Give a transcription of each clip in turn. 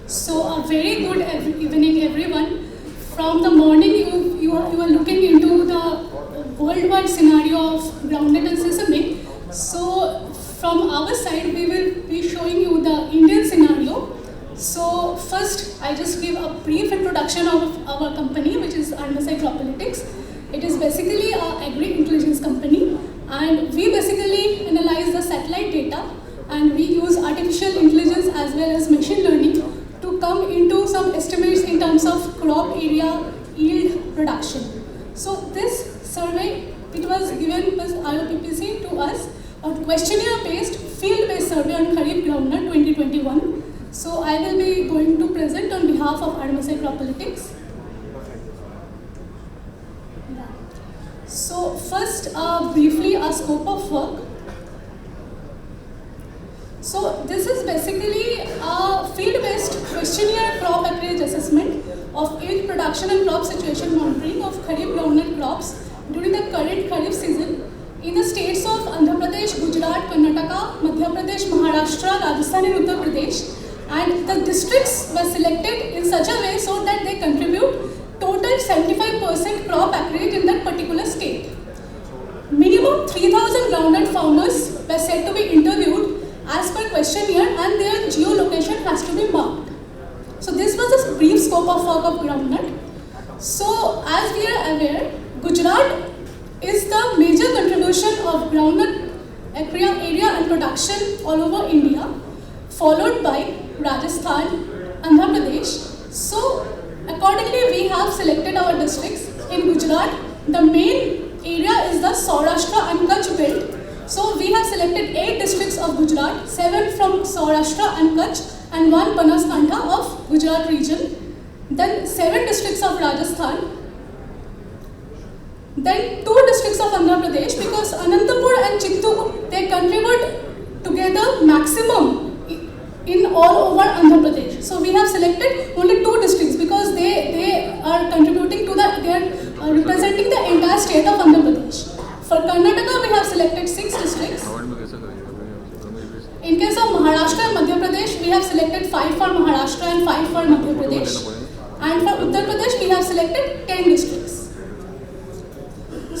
So a very good evening, everyone. From the morning, you are looking into the worldwide scenario of groundnut and sesame. So from our side, we will be showing you the Indian scenario. So first, I just give a brief introduction of our company, which is RMSI Croplytics. It is basically an agri-intelligence company, and we basically analyze the satellite data, and we use artificial intelligence as well as machine learning to come into some estimates in terms of crop area, yield, production. So this survey, it was given by IOPPC to us, a questionnaire-based, field-based survey on Kharif groundnut 2021. So I will be going to present on behalf of RMSI Croplytics. So first, briefly, a scope of work. So this is basically a field-based questionnaire crop acreage assessment of yield, production and crop situation monitoring of Kharif groundnut crops during the current Kharif season in the states of Andhra Pradesh, Gujarat, Karnataka, Madhya Pradesh, Maharashtra, Rajasthan and Uttar Pradesh. And the districts were selected in such a way so that they contribute total 75% crop acreage in that particular state. Minimum 3,000 groundnut farmers were said to be interviewed as per questionnaire, and their geolocation has to be marked. So this was a brief scope of work of groundnut. So as we are aware, Gujarat is the major contribution of groundnut area and production all over India, followed by Rajasthan, Andhra Pradesh. So accordingly, we have selected our districts. In Gujarat, the main area is the Saurashtra and Kutch belt. So we have selected 8 districts of Gujarat, 7 from Saurashtra and Kutch, and 1 Banaskantha of Gujarat region. Then 7 districts of Rajasthan. Then 2 districts of Andhra Pradesh, because Anantapur and Chittoor, they contribute together maximum in all over Andhra Pradesh. So we have selected only 2 districts because they are contributing to they are representing the entire state of Andhra Pradesh. For Karnataka, we have selected 6 districts. In case of Maharashtra and Madhya Pradesh, we have selected 5 for Maharashtra and 5 for Madhya Pradesh. And for Uttar Pradesh, we have selected 10 districts.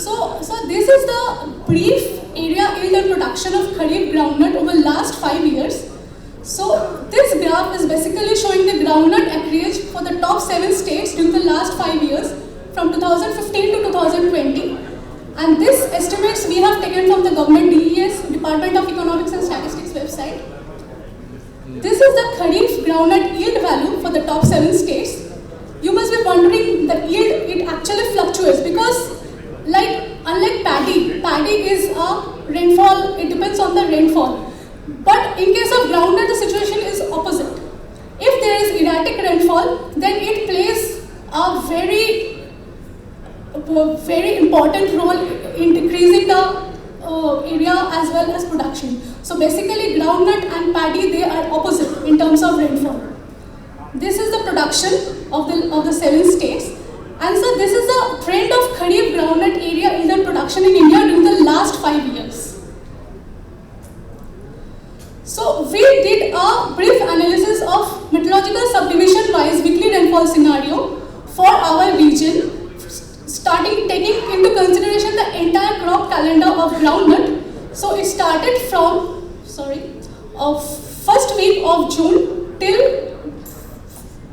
So this is the brief area yield and production of Kharif groundnut over the last 5 years. So this graph is basically showing the groundnut acreage for the top 7 states during the last 5 years from 2015 to 2020. And this estimates we have taken from the government DES, Department of Economics and Statistics website. This is the Kharif groundnut yield value for the top 7 states. You must be wondering the yield, it actually fluctuates because unlike paddy is a rainfall, it depends on the rainfall. But in case of groundnut, the situation is opposite. If there is erratic rainfall, then it plays a very important role in decreasing the area as well as production. So basically groundnut and paddy, they are opposite in terms of rainfall. This is the production of the 7 states. And so this is the trend of Kharif groundnut area yield and production in India during the last 5 years. So we did a brief analysis of meteorological subdivision-wise weekly rainfall scenario for our region, taking into consideration the entire crop calendar of groundnut. So it started from, first week of June till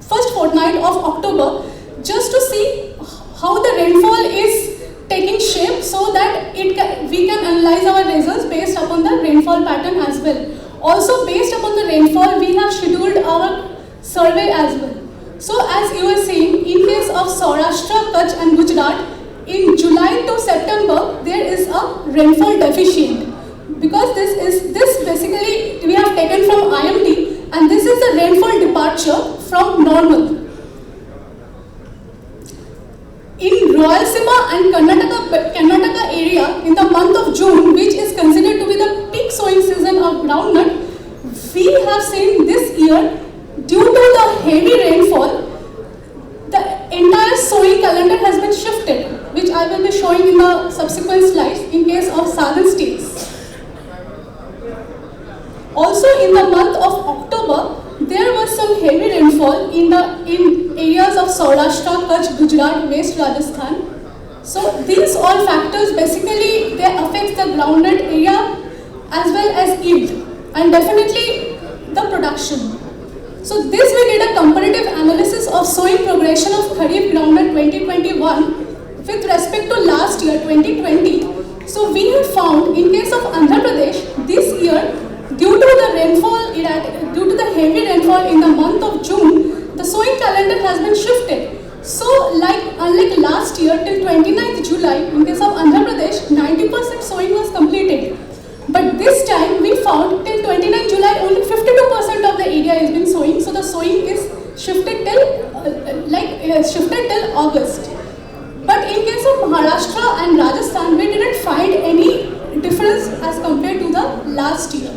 first fortnight of October, just to see how the rainfall is taking shape so that we can analyze our results based upon the rainfall pattern as well. Also based upon the rainfall, we have scheduled our survey as well. So as you are seeing, in case of Saurashtra, Kutch and Gujarat, in July to September, there is a rainfall deficient. Because this basically we have taken from IMD, and this is the rainfall departure from normal. In Rayalaseema and Karnataka area, in the month of June, which is considered to be the peak sowing season of groundnut, we have seen this year, due to the heavy rainfall, the entire sowing calendar has been shifted, which I will be showing in the subsequent slides in case of southern states. Also in the month of October, there was some heavy rainfall in areas of Saurashtra, Kutch, Gujarat, West Rajasthan. So these all factors basically they affect the groundnut area as well as yield and definitely the production. So this we did a comparative analysis of sowing progression of Kharif groundnut 2021 with respect to last year 2020. So we have found in case of Andhra Pradesh this year due to the rainfall, due to the heavy rainfall in the month of June, the sowing calendar has been shifted. So unlike last year till 29th July, in case of Andhra Pradesh, 90% sowing was completed. But this time we found till 29th July only 52% of the area has been sowing. So the sowing is shifted till August. But in case of Maharashtra and Rajasthan, we didn't find any difference as compared to the last year.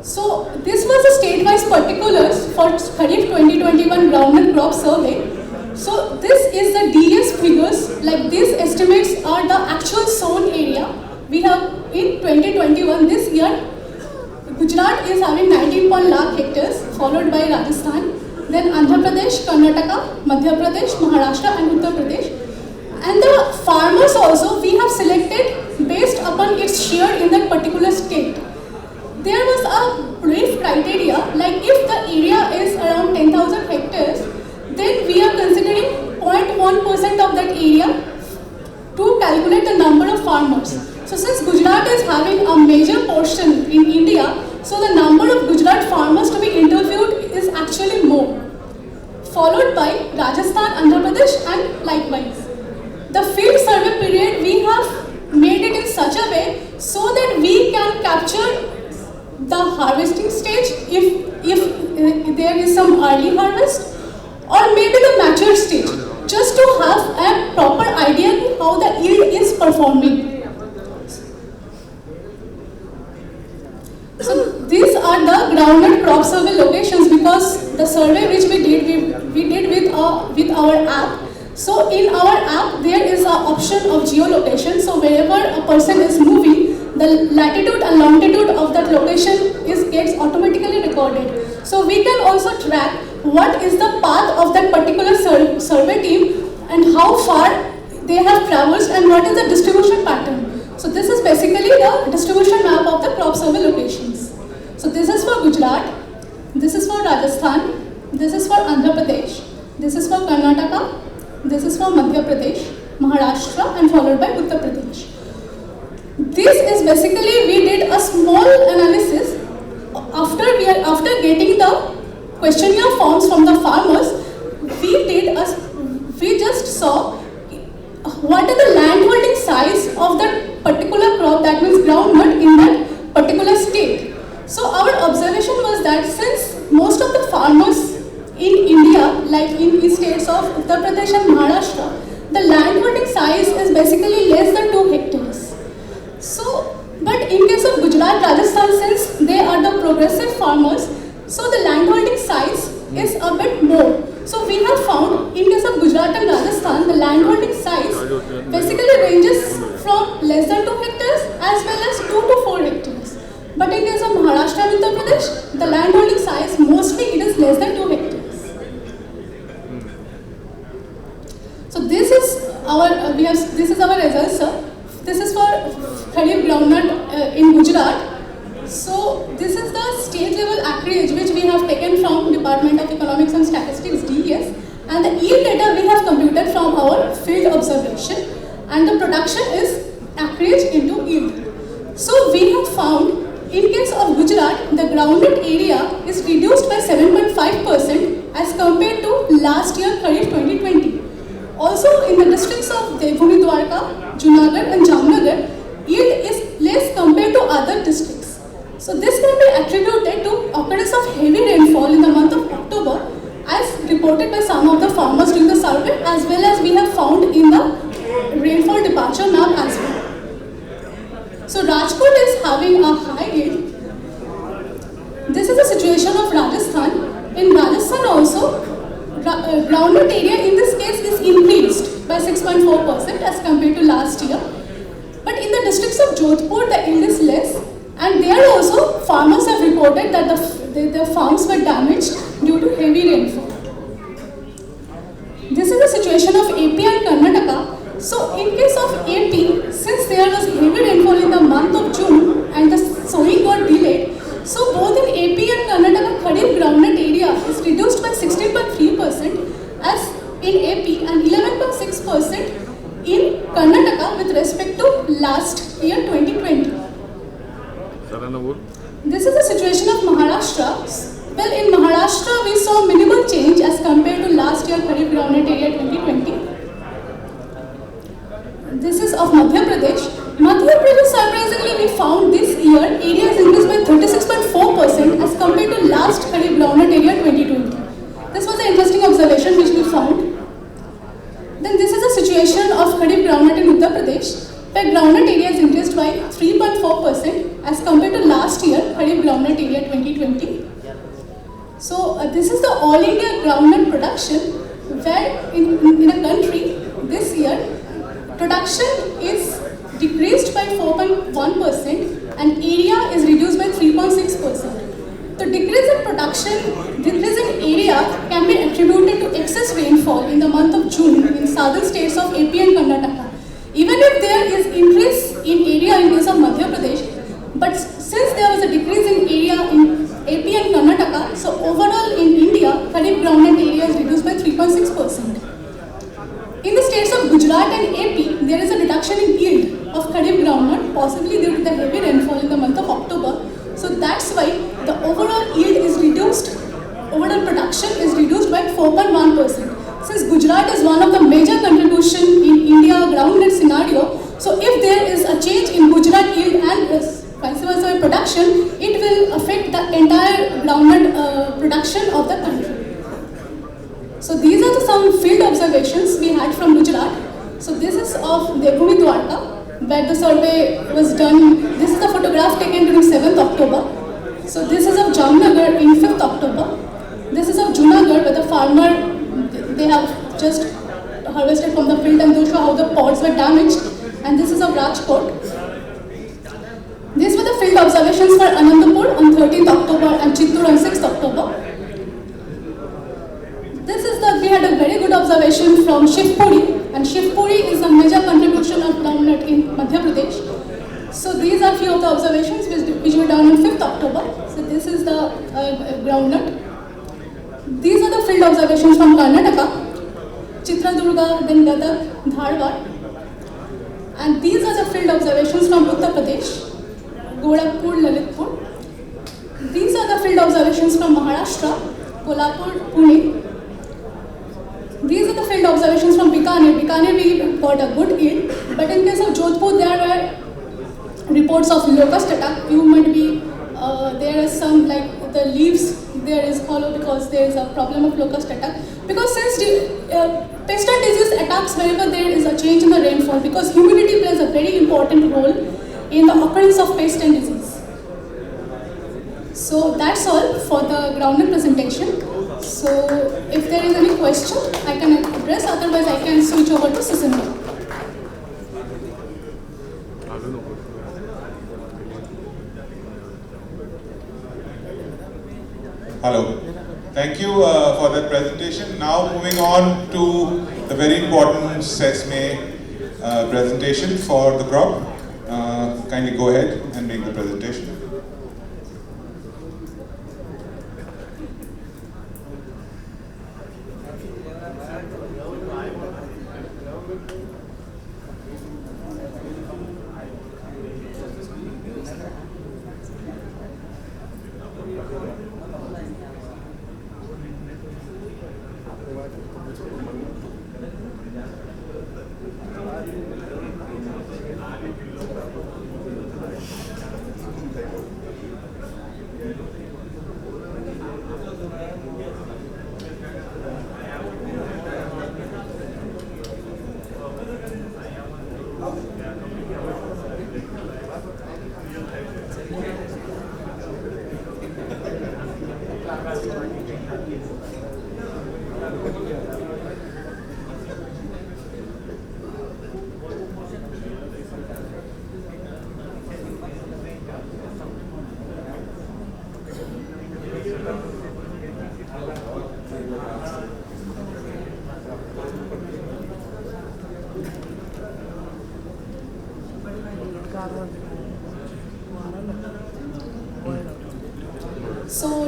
So this was the state-wise particulars for Kharif 2021 groundnut crop survey. So this is the DS figures, like these estimates are the actual sown area. We have in 2021 this year, Gujarat is having 19 lakh hectares followed by Rajasthan, then Andhra Pradesh, Karnataka, Madhya Pradesh, Maharashtra and Uttar Pradesh. And the farmers also we have selected based upon its share in that particular state. There was a brief criteria, like if the area is around 10,000 hectares, then we are considering 0.1% of that area to calculate the number of farmers. So since Gujarat is having a major portion in India, so the number of Gujarat farmers to be interviewed is actually more, followed by Rajasthan, Andhra Pradesh and likewise. The field survey period we have made it in such a way so that we can capture the harvesting stage if there is some early harvest or maybe the mature stage, just to have a proper idea how the yield is performing. So these are the groundnut crop survey locations because the survey which we did with our app. So in our app there is an option of geolocation. So wherever a person is moving, the latitude and longitude of that location gets automatically recorded. So we can also track what is the path of that particular survey team and how far they have traversed and what is the distribution pattern. So this is basically the distribution map of the crop survey locations. So this is for Gujarat, this is for Rajasthan, this is for Andhra Pradesh, this is for Karnataka, this is for Madhya Pradesh, Maharashtra and followed by Uttar Pradesh. This is basically we did a small analysis after getting the questionnaire forms from the farmers. We just saw what is the landholding size of that particular crop, that means groundnut, in that particular state. So our observation was that since most of the farmers in India, like in states of Uttar Pradesh and Maharashtra, the landholding size is basically less than 2 hectares. So, but in case of Gujarat, Rajasthan, since they are the progressive farmers, so the landholding size is a bit more. So we have found in case of Gujarat and Rajasthan, the landholding size basically ranges from less than 2 hectares as well as 2 to 4 hectares. But in case of Maharashtra and Uttar Pradesh, the landholding size mostly it is less than 2 hectares. So this is our results, sir. This is for Kharif groundnut in Gujarat. So this is the state level acreage which we have taken from Department of Economics and Statistics (DES), and the yield data we have computed from our field observation, and the production is acreage into yield. So we have found in case of Gujarat, the groundnut area is reduced by 7.5% as compared to last year Kharif 2020. Also in the districts of Devbhoomi Dwarka, Junagadh and Jamnagar, yield is less compared to other districts. So this can be attributed to occurrence of heavy rainfall in the month of October as reported by some of the farmers during the survey, as well as we have found in the rainfall departure map as well. So Rajkot is having a high yield. This is the situation of Rajasthan. In Rajasthan also, groundnut area in this case is increased by 6.4% as compared to last year. But in the districts of Jodhpur, the yield is less, and And there also, farmers have reported that their farms were damaged due to heavy rainfall. This is the situation of AP and Karnataka. So in case of AP, since there was heavy rainfall in the month of June and the sowing got delayed, so both in AP and Karnataka, Kharif groundnut area is reduced by 16.3% as in AP and 11.6% in Karnataka with respect to last year 2020. This is the situation of Maharashtra. Well, in Maharashtra, we saw minimal change as compared to last year Kharif groundnut area 2020. This is of Madhya Pradesh. Madhya Pradesh, surprisingly, we found this year area is increased by 36.4% as compared to last Kharif groundnut area 2020. This was an interesting observation which we found. Then this is the situation of Kharif groundnut in Uttar Pradesh, where groundnut area is increased by 3.4% as compared to last year Kharif groundnut area 2020. So this is the all India groundnut production, where in a country this year production is decreased by 4.1% and area is reduced by 3.6%. The decrease in production, decrease in area can be attributed to excess rainfall in the month of June in southern states of AP and Karnataka. Even if there is increase in area in case of Madhya Pradesh, but since there was a decrease in area in AP and Karnataka, so overall in India, Kharif groundnut area is reduced by 3.6%. In the states of Gujarat and AP, there is a reduction in yield of Kharif groundnut, possibly due to the heavy rainfall in the month of October. So that's why the overall yield is reduced, overall production is reduced by 4.1%. Since Gujarat is one of the major contribution in India groundnut scenario, so if there is a change in Gujarat yield and vice versa production, it will affect the entire groundnut production of the country. So these are some field observations we had from Gujarat. So this is of Devbhoomi Dwarka, where the survey was done. This is the photograph taken during 7th October. So this is of Jamnagar in 5th October. This is of Junagadh, where the farmer, they have just harvested from the field and those show how the pods were damaged. And this is of Rajkot. These were the field observations for Anandapur on 13th October and Chittoor on 6th October. We had a very good observation from Shivpuri, and Shivpuri is a major contribution of groundnut in Madhya Pradesh. So these are few of the observations which were done on 5th October. So this is the groundnut. These are the field observations from Karnataka, Chitradurga, then Gadag, Dharwad. And these are the field observations from Uttar Pradesh, Gorakhpur, Lalitpur. These are the field observations from Maharashtra, Kolhapur, Pune. These are the field observations from Bikaner. Bikaner we got a good yield, but in case of Jodhpur there were reports of locust attack. You might be, there is some like the leaves there is hollow because there is a problem of locust attack. Because since pest and disease attacks whenever there is a change in the rainfall, because humidity plays a very important role in the occurrence of pest and disease. So that's all for the groundnut presentation. So if there is any question, I can address, otherwise I can switch over to Susinda. Hello. Thank you for that presentation. Now moving on to the very important sesame presentation for the crop. Kindly go ahead and make the presentation. So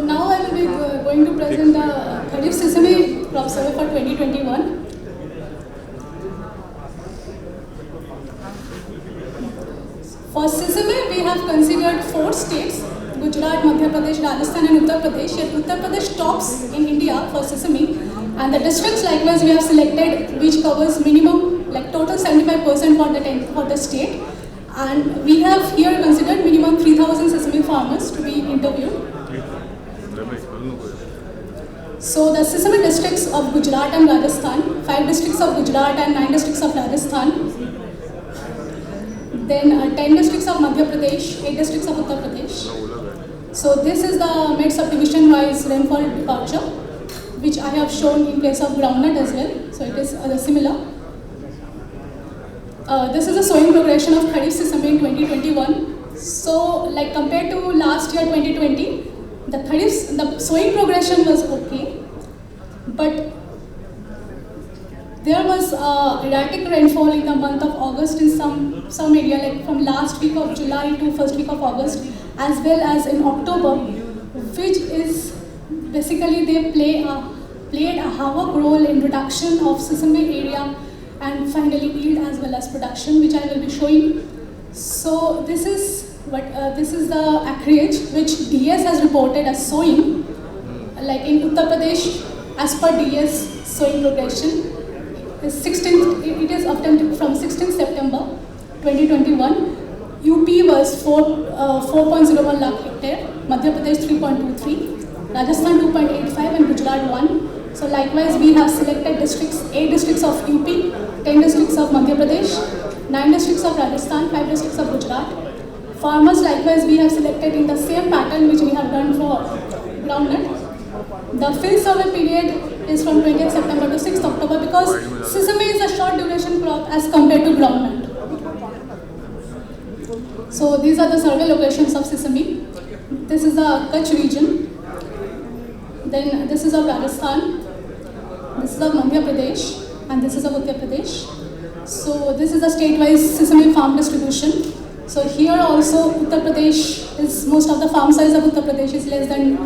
now I will be going to present the Kharif Sesame crop survey for 2021. For sesame, we have considered 4 states: Gujarat, Madhya Pradesh, Rajasthan and Uttar Pradesh. Yet Uttar Pradesh tops in India for sesame, and the districts likewise we have selected which covers minimum, like total 75% for the state. And we have here considered minimum 3,000 sesame farmers to be interviewed. So the sesame districts of Gujarat and Rajasthan, 5 districts of Gujarat and 9 districts of Rajasthan. Then 10 districts of Madhya Pradesh, 8 districts of Uttar Pradesh. So this is the mid subdivision wise rainfall departure, which I have shown in case of groundnut as well. So it is similar. This is the sowing progression of Kharif sesame in 2021. So like compared to last year 2020, the sowing progression was okay, but there was erratic rainfall in the month of August in some area, like from last week of July to first week of August, as well as in October, which is basically they played a havoc role in reduction of sesame area and finally yield as well as production, which I will be showing. So this is the acreage which DS has reported as sowing, like in Uttar Pradesh, as per DS sowing progression. It is obtained from 16th September 2021. UP was 4.01 lakh hectare, Madhya Pradesh 3.23, Rajasthan 2.85 and Gujarat 1. So likewise we have selected districts, 8 districts of UP, 10 districts of Madhya Pradesh, 9 districts of Rajasthan, 5 districts of Gujarat. Farmers likewise we have selected in the same pattern which we have done for groundnut. The field survey period is from 20th September to 6th October because sesame is a short duration crop as compared to groundnut. So these are the survey locations of sesame. This is the Kutch region. Then this is of Rajasthan. This is of Madhya Pradesh and this is of Uttar Pradesh. So this is the state-wise sesame farm distribution. So here also Uttar Pradesh is, most of the farm size of Uttar Pradesh is less than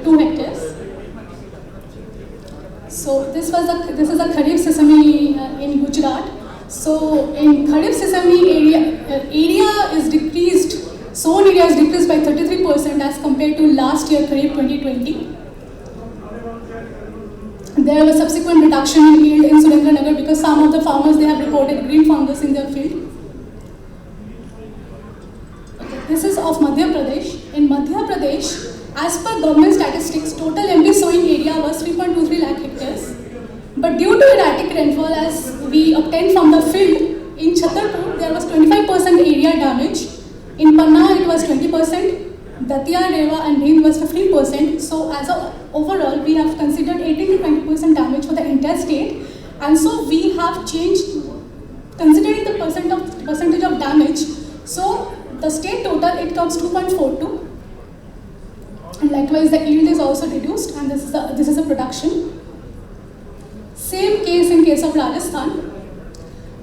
2 hectares. So this is a Kharif sesame in Gujarat. So in Kharif sesame area is decreased, sown area is decreased by 33% as compared to last year Kharif 2020. There was subsequent reduction in yield in Surendranagar because some of the farmers they have reported green fungus in their field. This is of Madhya Pradesh. In Madhya Pradesh, as per government statistics, total MD sowing area was 3.23 lakh hectares. But due to erratic rainfall as we obtained from the field, in Chhatarpur there was 25% area damage. In Panna it was 20%, Datia, Rewa and Bhind was 15%. So as a overall we have considered 18 to 20% damage for the entire state. And so we have changed, considering the percentage of damage. So the state total, it comes 2.42, and likewise the yield is also reduced, and this is a production. Same case in case of Rajasthan.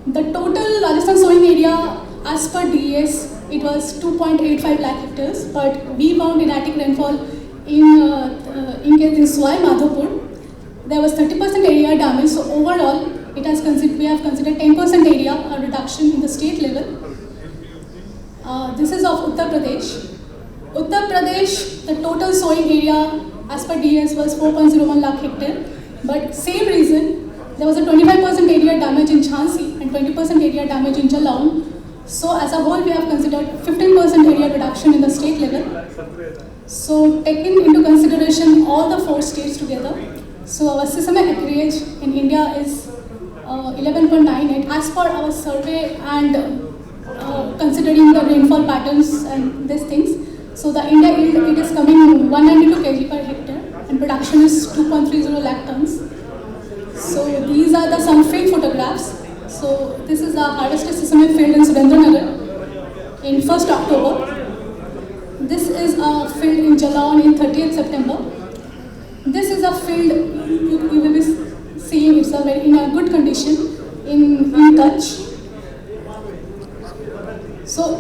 The total Rajasthan sowing area as per DES, it was 2.85 lakh hectares, but we found erratic rainfall in Swai Madhopur. There was 30% area damage, so overall we have considered 10% area reduction in the state level. This is of Uttar Pradesh. Uttar Pradesh, the total sowing area as per DS was 4.01 lakh hectare. But same reason, there was a 25% area damage in Jhansi and 20% area damage in Jalaun. So as a whole, we have considered 15% area reduction in the state level. So taking into consideration all the 4 states together, so our sesame acreage in India is 11.98 as per our survey and considering the rainfall patterns and these things. So the India yield, it is coming 192 kg per hectare and production is 2.30 lakh tons. So these are some field photographs. So this is a harvested sesame field in Surendranagar in 1st October. This is a field in Jalan done in 30th September. This is a field you will be seeing. It's in a good condition in Kutch. So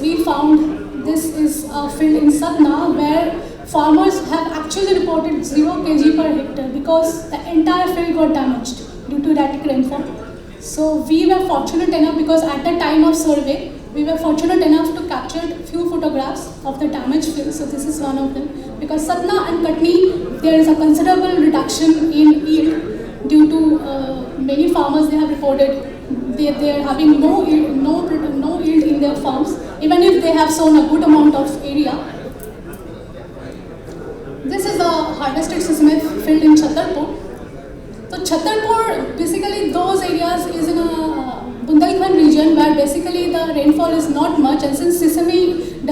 we found this is a field in Satna where farmers have actually reported 0 kg per hectare because the entire field got damaged due to erratic rainfall. So we were fortunate enough, because at the time of survey, we were fortunate enough to capture few photographs of the damaged field. So this is one of them. Because Satna and Katni, there is a considerable reduction in yield due to many farmers. They have reported they are having no yield in their farms, even if they have sown a good amount of area. This is a harvested sesame field in Chhatarpur. So Chhatarpur, basically those areas is in a Bundelkhand region where basically the rainfall is not much, and since sesame it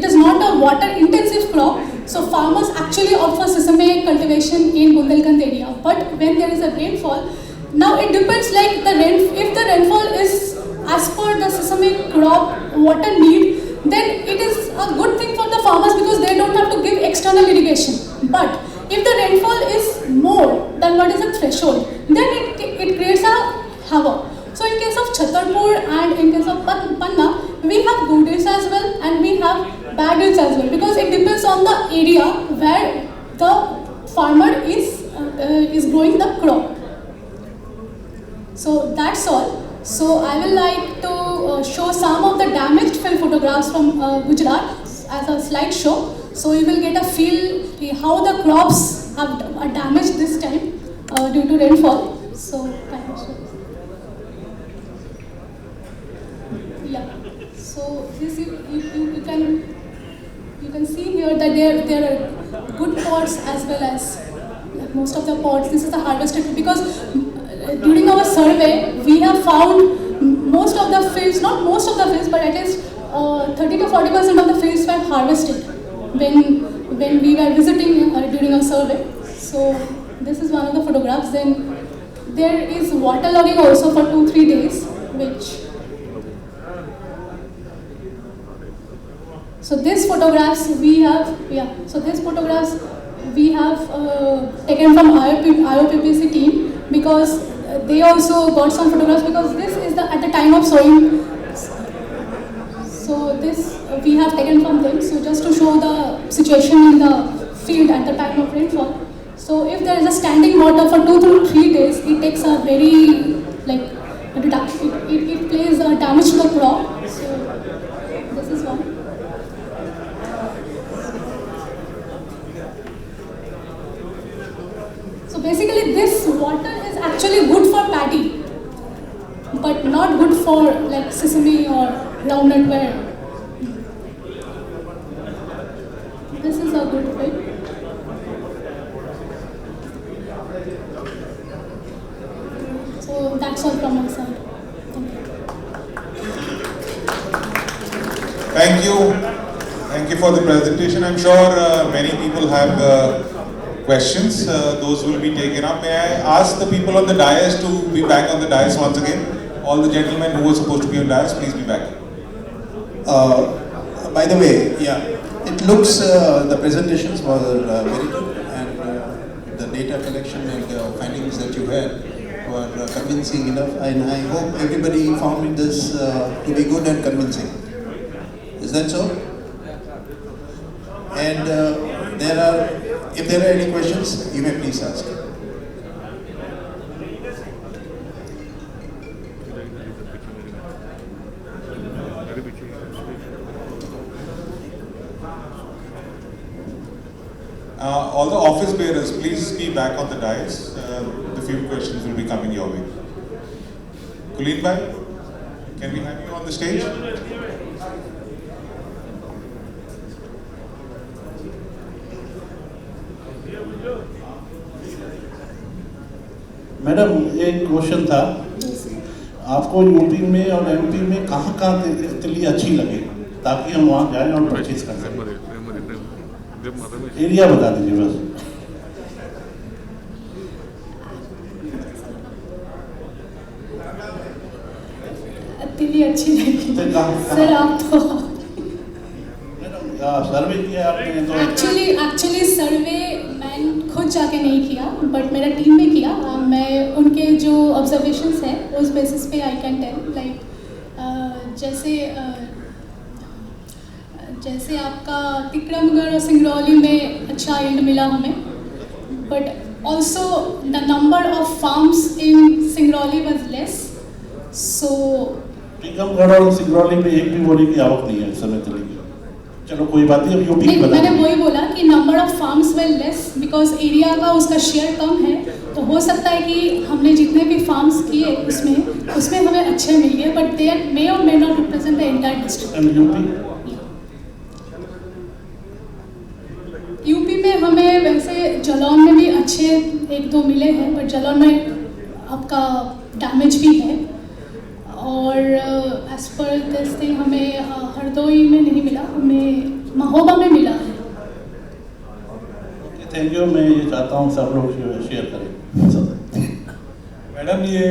is not a water intensive crop, so farmers actually opt for sesame cultivation in Bundelkhand area. But when there is a rainfall, now it depends, like if the rainfall is as per the sesame crop water need, then it is a good thing for the farmers because they don't have to give external irrigation. But if the rainfall is more than what is the threshold, then it creates a havoc. So in case of Chhatarpur and in case of Panna, we have good yields as well and we have bad yields as well, because it depends on the area where the farmer is growing the crop. So that's all. So I will like to show some of the damaged field photographs from Gujarat as a slideshow. So you will get a feel how the crops are damaged this time due to rainfall. So I will show. Yeah. So this you can see here that there are good pods as well as most of the pods. This is the harvested, because during our survey we have found most of the fields, not most of the fields, but at least 30 to 40% of the fields were harvested when we were visiting during our survey. So this is one of the photographs. Then there is water logging also for 2-3 days, which. So these photographs we have, taken from IOPPC team, because they also got some photographs, because this is at the time of sowing. So this we have taken from them. So just to show the situation in the field at the time of rainfall. So if there is a standing water for 2 to 3 days, it takes a very reduction. It plays damage to the crop. So this is one. So basically this water is actually good for paddy, but not good for like sesame or groundnut where. This is a good way. So that's all from my side. Thank you. Thank you for the presentation. I'm sure many people have questions. Those will be taken up. May I ask the people on the dais to be back on the dais once again? All the gentlemen who were supposed to be on dais, please be back. By the way, it looks the presentations were very good, and the data collection and the findings that you had were convincing enough, and I hope everybody found this to be good and convincing. Is that so? And if there are any questions, you may please ask. All the office bearers, please be back on the dais. The few questions will be coming your way. Kulin bhai, can we have you on the stage? Madam एक question था, आपको UP में और MP में कहाँ तितली अच्छी लगे ताकि हम वहाँ जाएं और परचेज कर सकें? एरिया बता दीजिए बस। तितली अच्छी लगी सर, आप तो सर्वे किया आपने तो एक्चुअली सर्वे मैं खुद जाके नहीं किया, बट मेरा टीम ने किया। मैं उनके जो ऑब्जर्वेशंस हैं उस बेसिस पे आई कैन टेल, लाइक जैसे आपका तिकड़मगढ़ और सिंगरौली में अच्छा यील्ड मिला हमें, but also the number of farms in Singrauli was less, so Tikamgarh और सिंगरौली में एक भी बोली की आवक नहीं है इस समय तक। चलो कोई बात नहीं, अब यूपी की बता। मैंने वही बोला कि number of farms way less because area का उसका शेयर कम है, तो हो सकता है कि हमने जितने भी फार्म्स किए उसमें हमें अच्छे मिल गए, बट दे मे और may not represent the entire district. UP में हमें वैसे जलौन में भी अच्छे एक दो मिले हैं, बट जलौन में आपका डैमेज भी है, और एज पर दिस थिंग हमें हरदोई में नहीं मिला, हमें महोबा में मिला है। Thank you. मैं ये चाहता हूँ सब लोग शेयर करें। मैडम, ये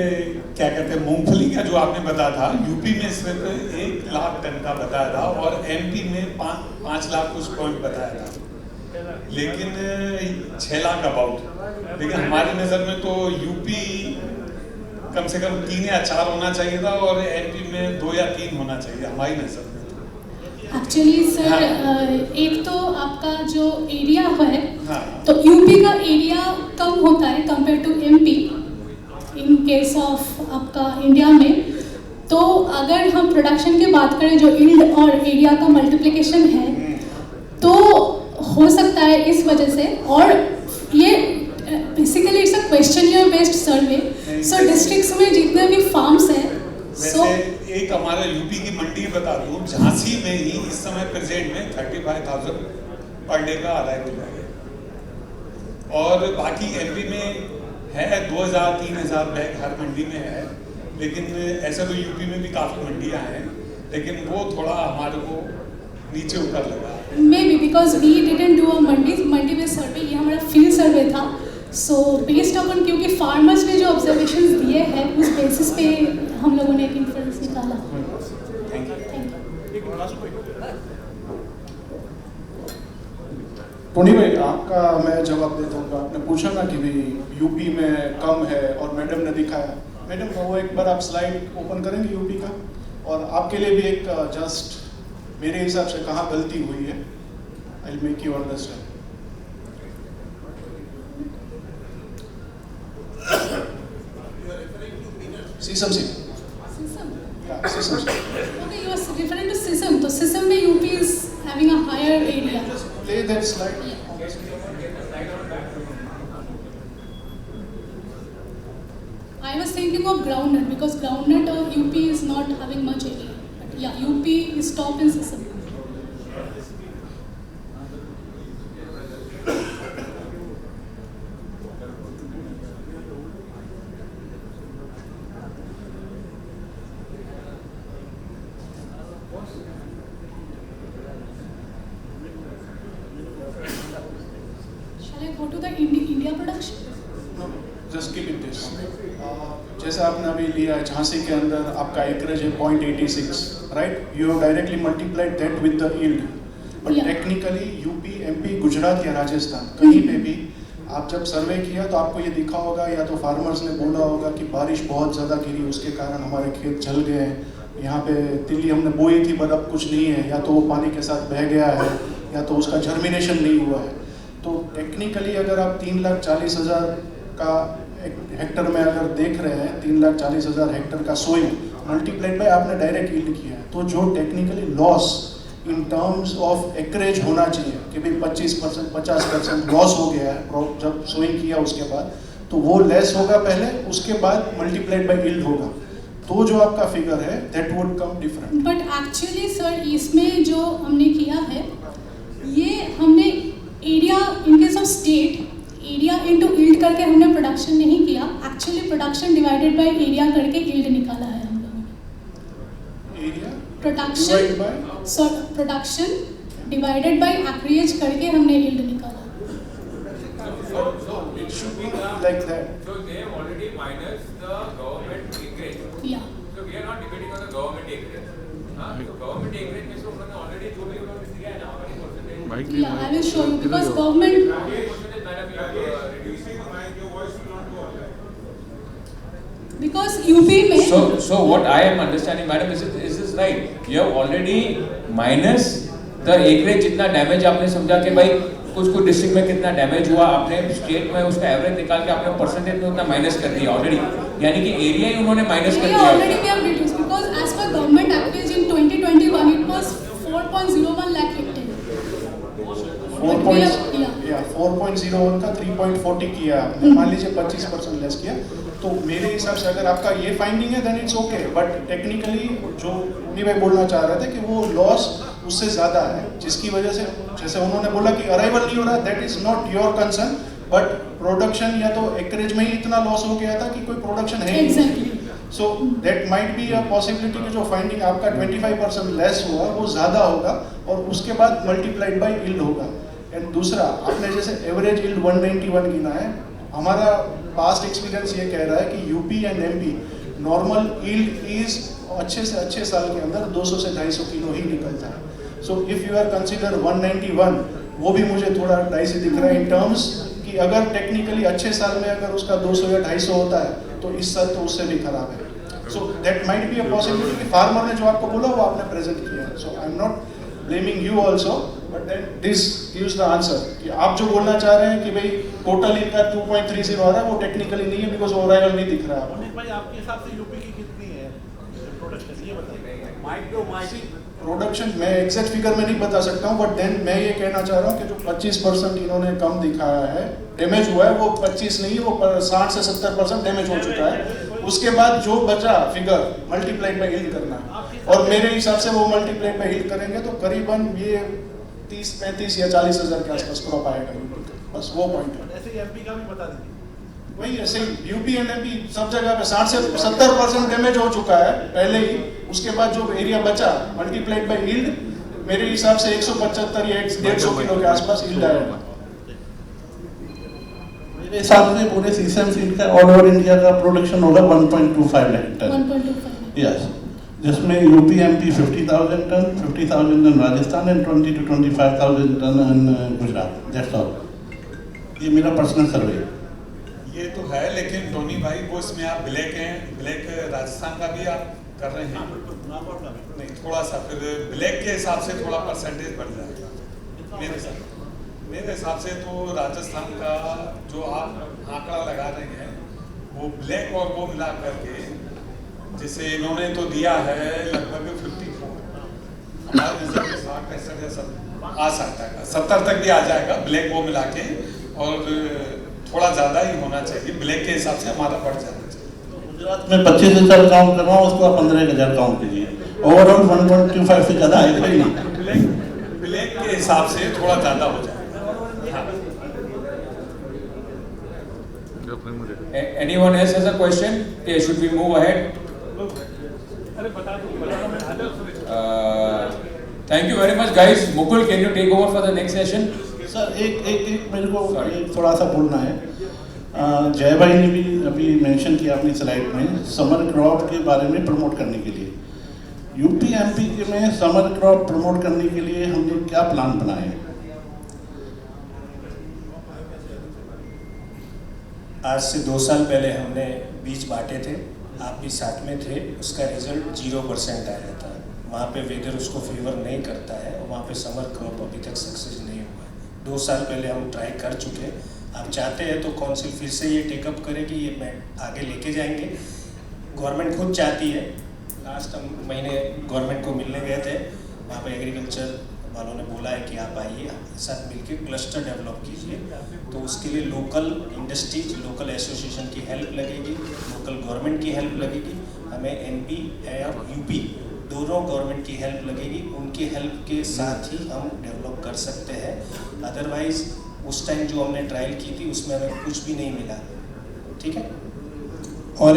क्या कहते हैं, मूंगफली का जो आपने बताया था, यूपी में सिर्फ 1 लाख टन का बताया था और एमपी में 5 लाख कुछ पॉइंट बताया था, लेकिन 6 लाख अबाउट। लेकिन हमारी नज़र में तो यूपी कम से कम 3 या 4 होना चाहिए था और एमपी में 2 या 3 होना चाहिए हमारी नज़र में। एक्चुअली सर, एक तो आपका जो एरिया है, हाँ। तो यूपी का एरिया कम होता है compare to MP in case of आपका इंडिया में। तो अगर हम प्रोडक्शन की बात करें, जो यील्ड और एरिया का मल्टीप्लिकेशन है, तो हो सकता है इस वजह से, और ये basically it's a questionnaire based survey, so districts में जितने भी फार्म्स हैं, वैसे एक हमारा यूपी की मंडी बता दूं, झांसी में ही इस समय प्रेजेंट में 35,000 पर डे का आदाय मिल रहा है, और बाकी एमपी में है 2,000-3,000 बैग हर मंडी में है। लेकिन ऐसा तो यूपी में भी काफ़ी मंडियां हैं, लेकिन वो थोड़ा हमारे को नीचे ऊपर लगा। Maybe because we didn't do a mandi based survey, ये हमारा फील्ड सर्वे था। सो बेस्ड अपॉन, क्योंकि फार्मर्स ने जो ऑब्जर्वेशंस दिए हैं उस बेसिस पे हम लोगों ने एक इन्फ्रेंस निकाला। टोनी भाई, आपका मैं जवाब देता हूँ। आपने पूछा ना कि भाई यूपी में कम है और मैडम ने दिखाया। मैडम, वो एक बार आप स्लाइड ओपन करेंगे यूपी का, और आपके लिए भी एक जस्ट मेरे हिसाब से कहाँ गलती हुई है, I will make you understand. सीसम से Sisam. Okay, you are referring to Sisam. So Sisam में UP is having a higher area. Just play that slide. I was thinking of groundnut because groundnut of UP is not having much area. But yeah, UP is top in Sisam. Shall I go to the India production? Just keep it this. जैसे आपने अभी लिया है झांसी के अंदर आपका acreage है 0.86, right? You have directly multiplied that with the yield, but technically UP, MP, Gujarat या राजस्थान कहीं पे भी आप जब सर्वे किया तो आपको ये दिखा होगा, या तो फार्मर्स ने बोला होगा कि बारिश बहुत ज़्यादा गिरी, उसके कारण हमारे खेत जल गए हैं, यहाँ पे तिल्ली हमने बोई थी पर अब कुछ नहीं है, या तो वो पानी के साथ बह गया है, या तो उसका जर्मिनेशन नहीं हुआ है। तो टेक्निकली अगर आप 3,40,000 का हेक्टर में अगर देख रहे हैं, 3,40,000 हेक्टर का सोइल मल्टीप्लाइड बाय आपने डायरेक्ट यील्ड किया है, तो जो technically loss in terms of acreage होना चाहिए कि भाई 25%, 50% लॉस हो गया है जब सोइंग किया उसके बाद, तो वो लेस होगा पहले, उसके बाद मल्टीप्लाइड बाय यील्ड होगा, तो जो आपका फिगर है that would come different. But actually sir इसमें जो हमने किया है, ये हमने area in case of state area into yield करके हमने प्रोडक्शन नहीं किया, actually production divided by area करके यील्ड निकाला है हम लोगों ने। Area production divided by acreage करके हमने यील्ड निकाला। It should be like that. So they have already minus the government acreage. Yeah. So we are not debating on the government acreage. So government acreage में से उन्होंने already जो भी उन्होंने दिया है ना, Yeah, I will show you because government. Because UP में. So what I am understanding, madam, is this right? You have already minus the acreage जितना डैमेज आपने समझा कि भाई कुछ डिस्ट्रिक्ट में कितना डैमेज हुआ, आपने स्टेट में उसका एवरेज निकाल के आपने परसेंटेज में उतना माइनस कर दिया ऑलरेडी, यानी कि एरिया ही उन्होंने माइनस कर दिया Already we have reduced because as per government actage in 2021 it was 4.01 lakh hectare. 4.01 का 3.40 किया आपने, मान लीजिए 25% लेस किया, तो मेरे हिसाब से अगर आपका ये फाइंडिंग है then it's okay, but technically जो मुन्नी भाई बोलना चाह रहे थे कि वो लॉस उससे ज़्यादा है, जिसकी वजह से जैसे उन्होंने बोला कि अराइवल नहीं हो रहा, that is not your concern, but production या तो एकरेज में ही इतना लॉस हो गया था कि कोई प्रोडक्शन है ही नहीं। सो that might be a possibility कि जो फाइंडिंग आपका 25% लेस हुआ वो ज़्यादा होगा और उसके बाद मल्टीप्लाइड बाई यील्ड होगा। एंड दूसरा, आपने जैसे एवरेज यील्ड 191 गिना है, हमारा पास्ट एक्सपीरियंस ये कह रहा है कि UP and MP normal yield is अच्छे से अच्छे साल के अंदर 200 से 250 किलो ही निकलता है। So if you are consider 191, वो भी मुझे थोड़ा डाइसी दिख रहा है इन टर्म्स कि अगर टेक्निकली अच्छे साल में अगर उसका 200 या 250 होता है तो इस साल तो उससे भी खराब है। So that might be a possibility कि फार्मर ने जो आपको बोला वो आपने प्रेजेंट किया है। So I am not blaming you also, but then this gives the answer कि आप जो बोलना चाह रहे हैं कि भाई टोटल इनका 2.30 आ रहा है वो टेक्निकली नहीं है बिकॉज ओवरऑल नहीं दिख रहा है। भाई आपके हिसाब से यूपी की कितनी है प्रोडक्शन, ये बताइए। प्रोडक्शन मैं एग्जैक्ट फिगर में नहीं बता सकता हूँ, बट देन मैं ये कहना चाह रहा हूँ कि जो 25% इन्होंने कम दिखाया है, डैमेज हुआ है, वो 25 नहीं, वो 60 से 70% डैमेज हो चुका है। उसके बाद जो बचा फिगर मल्टीप्लाइड बाय यील्ड करना है, और मेरे हिसाब से वो मल्टीप्लाइड बाय यील्ड करेंगे तो करीबन ये 30, 35 या 40 हज़ार के आसपास क्रॉप आएगा। बस वो पॉइंट है। ऐसे एमपी का भी बता दीजिए। वही ऐसे यूपी एंड एमपी सब जगह पे 60 से 70% डैमेज हो चुका है पहले ही। उसके बाद जो एरिया बचा मल्टीप्लाइड बाय यील्ड, मेरे हिसाब से 175 या 150 किलो के आसपास यील्ड आएगा। मेरे हिसाब से पूरे सीसम सीड का ऑल ओवर इंडिया का प्रोडक्शन होगा 1.25 लाख टन। 1.25 यस, जिसमें UP MP 50,000 ton, 50,000 ton Rajasthan and 20 to 25,000 ton in Gujarat. That's all. ये मेरा पर्सनल सर्वे है। ये तो है, लेकिन टोनी भाई वो इसमें आप ब्लैक हैं, ब्लैक राजस्थान का भी आप कर रहे हैं नहीं, थोड़ा सा फिर ब्लैक के हिसाब से थोड़ा परसेंटेज बढ़ जाएगा मेरे हिसाब से। तो राजस्थान का जो आप आंकड़ा लगा रहे हैं वो ब्लैक और वो मिला करके, जैसे इन्होंने तो दिया है लगभग 54, हमारे नजर में 60-65 या 70 आ सकता है, 70 तक भी आ जाएगा ब्लैक वो मिला के, और थोड़ा ज्यादा ही होना चाहिए ब्लैक के हिसाब से, हमारा बढ़ जाना चाहिए। गुजरात में 25,000 काउंट कर रहा हूँ, उसको आप 15,000 काउंट कीजिए। ओवरऑल 1.25 से ज़्यादा आएगा ही नहीं। ब्लैक के हिसाब से थोड़ा ज़्यादा हो जाएगा। Anyone else has a question? Okay, should we move ahead? Thank you very much, guys. Mukul, can you take over for the next session? Sir एक मेरे को थोड़ा सा बोलना है। जय भाई ने भी अभी मेंशन किया अपनी स्लाइड में समर क्रॉप के बारे में प्रमोट करने के लिए। यूपी एमपी में समर क्रॉप प्रमोट करने के लिए हमने क्या प्लान बनाए हैं? आज से 2 साल पहले हमने बीज बांटे थे, आप भी साथ में थे। उसका रिजल्ट 0% आया था। वहाँ पे वेदर उसको फेवर नहीं करता है और वहाँ पे समर क्रॉप अभी तक सक्सेस नहीं हुआ है। 2 साल पहले हम ट्राई कर चुके हैं। आप चाहते हैं तो काउंसिल फिर से ये टेकअप करेगी, ये मैं आगे लेके जाएंगे। गवर्नमेंट खुद चाहती है। लास्ट महीने गवर्नमेंट को मिलने गए थे, वहाँ पे एग्रीकल्चर वालों ने बोला है कि आप आइए, हमारे साथ मिलके क्लस्टर डेवलप कीजिए। तो उसके लिए लोकल इंडस्ट्रीज, लोकल एसोसिएशन की हेल्प लगेगी, लोकल गवर्नमेंट की हेल्प लगेगी। हमें एमपी और यूपी दोनों गवर्नमेंट की हेल्प लगेगी। उनकी हेल्प के साथ ही हम डेवलप कर सकते हैं। अदरवाइज उस टाइम जो हमने ट्रायल की थी उसमें हमें कुछ भी नहीं मिला। ठीक है। और